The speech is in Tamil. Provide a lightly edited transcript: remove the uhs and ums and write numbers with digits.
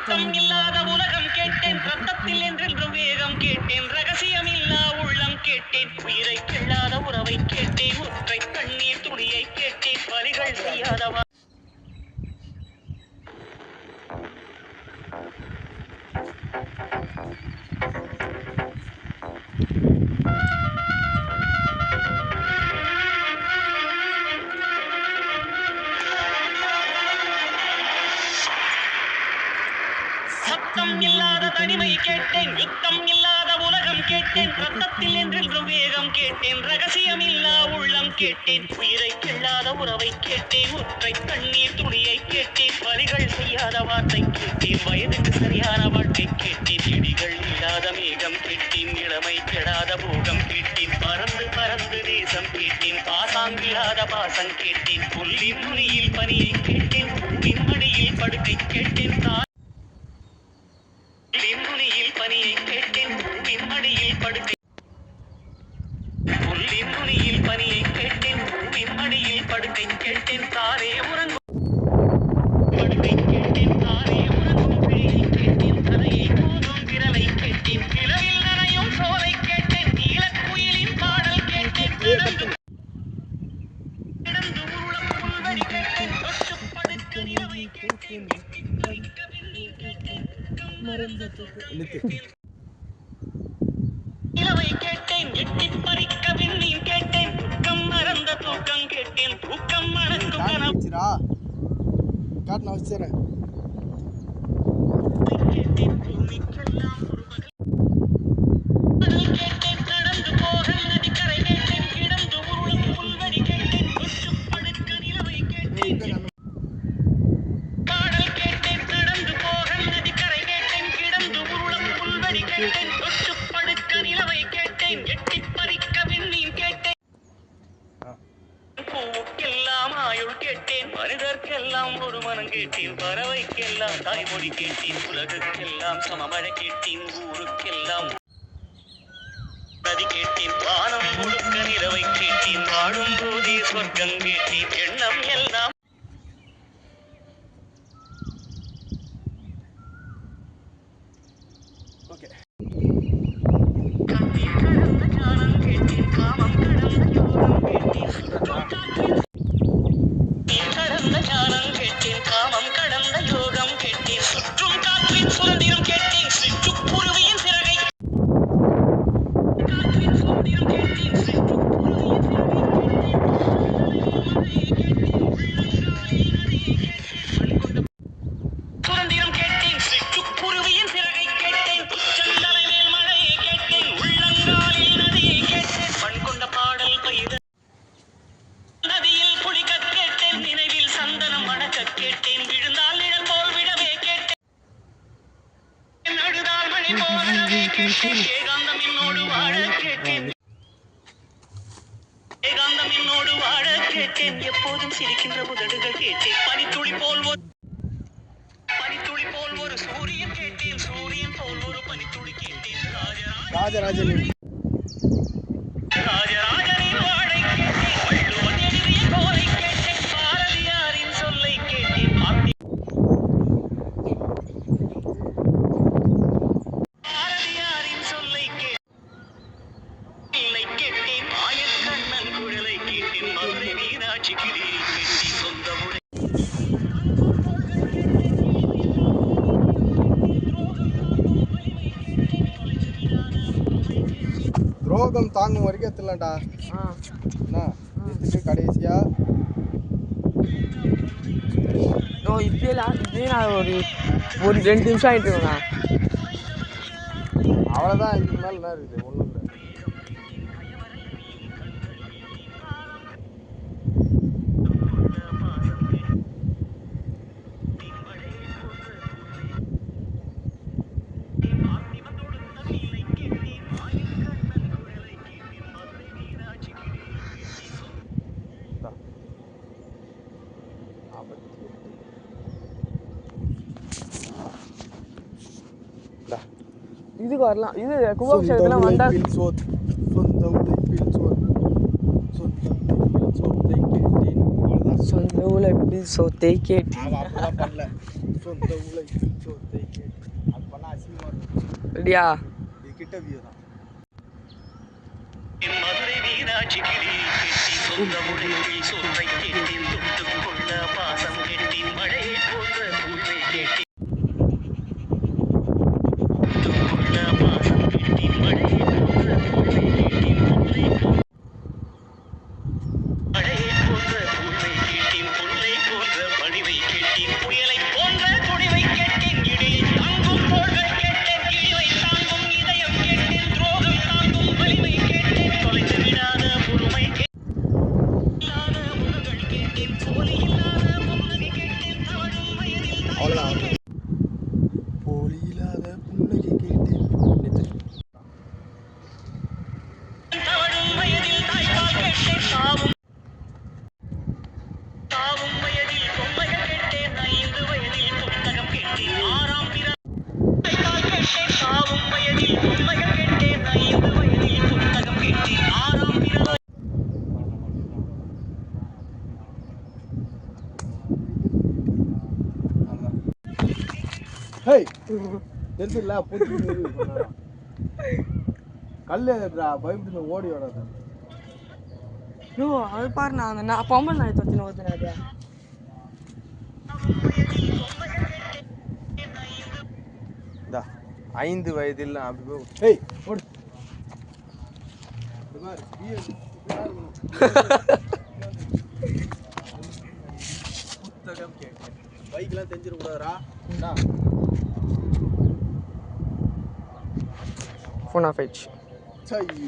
சத்தம் இல்லாத உலகம் கேட்டேன், ரத்தத்தில் என்றென்றும் வேகம் கேட்டேன், ரகசியம் இல்லா உள்ளம் கேட்டேன், உயிரை கிள்ளாத உறவை கேட்டேன், ஒற்றை கண்ணீர் துணியை கேட்டேன், வலிகள் செய்யாதவா சத்தம் இல்லாத தனிமை கேட்டேன், யுத்தம் இல்லாத உலகம் கேட்டேன், ரத்தத்தில் என்றென்றும் வேகம் கேட்டேன், ரகசியம் இல்லா உள்ளம் கேட்டேன், உயிரை கிள்ளாத உறவை கேட்டேன், ஒற்றை கண்ணீர் துணியை கேட்டேன், வலிகள் செய்யாத வார்த்தை கேட்டேன், வயதுக்கு சரியான வாழ்க்கை கேட்டேன், இடிகள் இல்லாத மேகம் கேட்டேன், இளமை கெடாத போகம் கேட்டேன், பறந்து பறந்து தேசம் கேட்டேன், பாசாங்கில்லாத பாசம் கேட்டேன், புல்லின் நுனியில் பனியை கேட்டேன், பூவின் மடியில் படுக்கை கேட்டேன், நுனியில் பனியை கேட்டேன், பூவின் மடியில் படுக்கை, புல்லின் நுனியில் பனியை கேட்டேன், பூவின் மடியில் படுக்கை கேட்டேன், தாரே உறங்கும் படுக்கை கேட்டேன், தாரே உறங்கும் விழியை கேட்டேன், தலையை போதும் விரலை கேட்டேன், நிலவில் நனையும் சோலை கேட்டேன், நீலக்குயிலின் பாடல் கேட்டேன், கிடந்து உருளம் புல்வெளி கேட்டேன், தொட்டு படுக்க நிலவை கேட்டேன், பறிக்க விண்ணில் கேட்டேன், நிலவை கேட்டேன், எட்டி பறிக்க விண்ணில் கேட்டேன், தூக்கம் மறந்த தூக்கம் கேட்டேன், தூக்கம் மறக்கும் கனவு கேட்டேன், பூமிக்கெல்லாம் ஒரு பகல் கேட்டேன், கடந்து போக நதிக்கரை கேட்டேன், கிடந்து உருளும் புல்வெளி கேட்டேன், தொட்டு படுக்க நிலவை கேட்டேன், பாடல் கேட்டேன், கடந்து போக நதிக்கரை கேட்டேன், கிடந்து உருளும் புல்வெளி கேட்டேன், தொட்டு படுக்க நிலவை கேட்டேன், எட்டி பறிக்க விண்ணில் கேட்டேன், பூவுக்கெல்லாம் ஆயுள் கேட்டேன், மனிதர்க்கெல்லாம் ஒரு மனம் கேட்டேன், பறவைக்கெல்லாம் தாய்மொழி கேட்டேன், உலகுக்கெல்லாம் சமமழை கேட்டேன், ஊருக்கெல்லாம் நதி கேட்டேன், வானம் முழுக்க நிலவை கேட்டேன், வாழும் போதே சொர்க்கம் கேட்டேன், எண்ணம் எல்லாம் கண்ணீர் கடந்த ஞானம் கேட்டேன், காமம் கடந்த யோகம் கேட்டேன், கடந்த ஞானம் கேட்டேன், காமம் கடந்த யோகம் கேட்டேன், சுற்றும் காற்றின் சுதந்திரம் கேட்டேன், சிற்றுக்குருவியின் சிறகை காற்றின் சுதந்திரம் கேட்டேன், சிற்றுக்குருவியின் சுதந்திரம் கேட்டேன், சிற்றுக்குருவியின் சிறகை கேட்டேன், உச்சந்தலை மேல் மழையை கேட்டேன், உள்ளங்காலில் நதியை கேட்டேன், மண் கொண்ட பாடல் பெய்த நதியில் குளிக்க கேட்டேன், நினைவில் சந்தனம் மணக்க கேட்டேன், விழுந்தால் நிழல் போல் விடவே கேட்டேன், அழுதால் மணி போலவே கேட்டேன், ஏகாந்தம் என்னோடு வாழ கேட்டேன், ஏகாந்தம் என்னோடு வாழ கேட்டேன், எப்போதும் சிரிக்கின்ற உதடுகள் கேட்டேன், பனித்துளி போல் ஒரு சூரியன் கேட்டேன், சூரியன் போல் ஒரு பனித்துளி கேட்டேன், ராஜராஜனின் வாழை கேட்டேன், வள்ளுவன் எழுதிய கோலை கேட்டேன், பாரதியாரின் சொல்லை கேட்டேன், பாரதியாரின் சொல்லை கேட்டேன், மாயக்கண்ணன் குழலை கேட்டேன், மதுரை மீனாட்சி கிளியை கேட்டேன், சொந்த முறை துரோகம் தாங்கும் வரைக்கும் எத்தலடா என்ன எடுத்துட்டு கடைசியா இப்பயே நான் ஒரு 2 நிமிஷம் ஆகிட்டு இருக்கேண்ணா, அவ்வளோதான். இதுக்கு மேலே என்ன இருக்குது? ஒன்றும் இல்லை. இதுக்கு வரலாம். இது கும்பாபிஷேகத்துலாம் வந்தா சொந்த உழைப்பில் சோத்தை கேட்டு அவன் அப்படிலாம் பண்ணல. சொந்த ஊழல் சொத்தை கேட்டு அது பண்ணா அசிங்கமா இருக்கும். ரெடியா இது கிட்ட வியூ தான். மதுரை மீனாட்சி கிளி கெட்டி சொந்த மொழியில் சொல்லை கேட்டேன் தொட்டு கொள்ள பாசம் கேட்டேன் மழையை போன்ற தூய்மை கேட்டேன் தொட்டு கொள்ள பாசம் கேட்டேன் மழையை போன்ற தூய்மை கேட்டேன் மழையை போன்ற தூய்மை கேட்டேன் பொன்னை போன்ற பணிவை கேட்டேன் புயலை போன்ற துணிவை கேட்டேன் இடையை தாங்கும் தோள்கள் கேட்டேன் கிழிவை தாங்கும் இதயம் கேட்டேன் துரோகம் தாங்கும் வலிமை கேட்டேன் தொலைத்து விடாத பொறுமை இல்லாத உணர்கள் கேட்டேன் போலி இல்லாத புன்னகை கேட்டேன் தவழும் வயதில் அவ்வளோதான். போலி இல்லாத புன்னகை கேட்டேன். தவழும் வயதில் தாய்ப்பால் கேட்டேன் சாவும் சாவும் வயதில் பொம்மைகள் கேட்டேன் 5 வயதில் புத்தகம் கேட்டேன் 6ஆம் தாய்ப்பால் கேட்டேன் சாவும் வயதில் பொம்மைகள் கேட்டேன் 5 வயதில் புத்தகம் கேட்டேன் 6ஆம் ஹேய் தெரிஞ்சில்ல புத்தி கல் எதுடா பயப்பட்டு ஓடி வராது. ஐயோ அது பாரு நான் பொம்பளை நாய் தொத்தின ஓத்துனாடியா இந்தா 5 வயதில் அப்படி போய் ஹேய் ஓடு. இந்த மாதிரி புத்தகம் கேட்டேன். பைக்கெல்லாம் தெரிஞ்சிடக்கூடாதுரா. ஃபோன் ஆஃப் ஆயிடுச்சு ஐயோ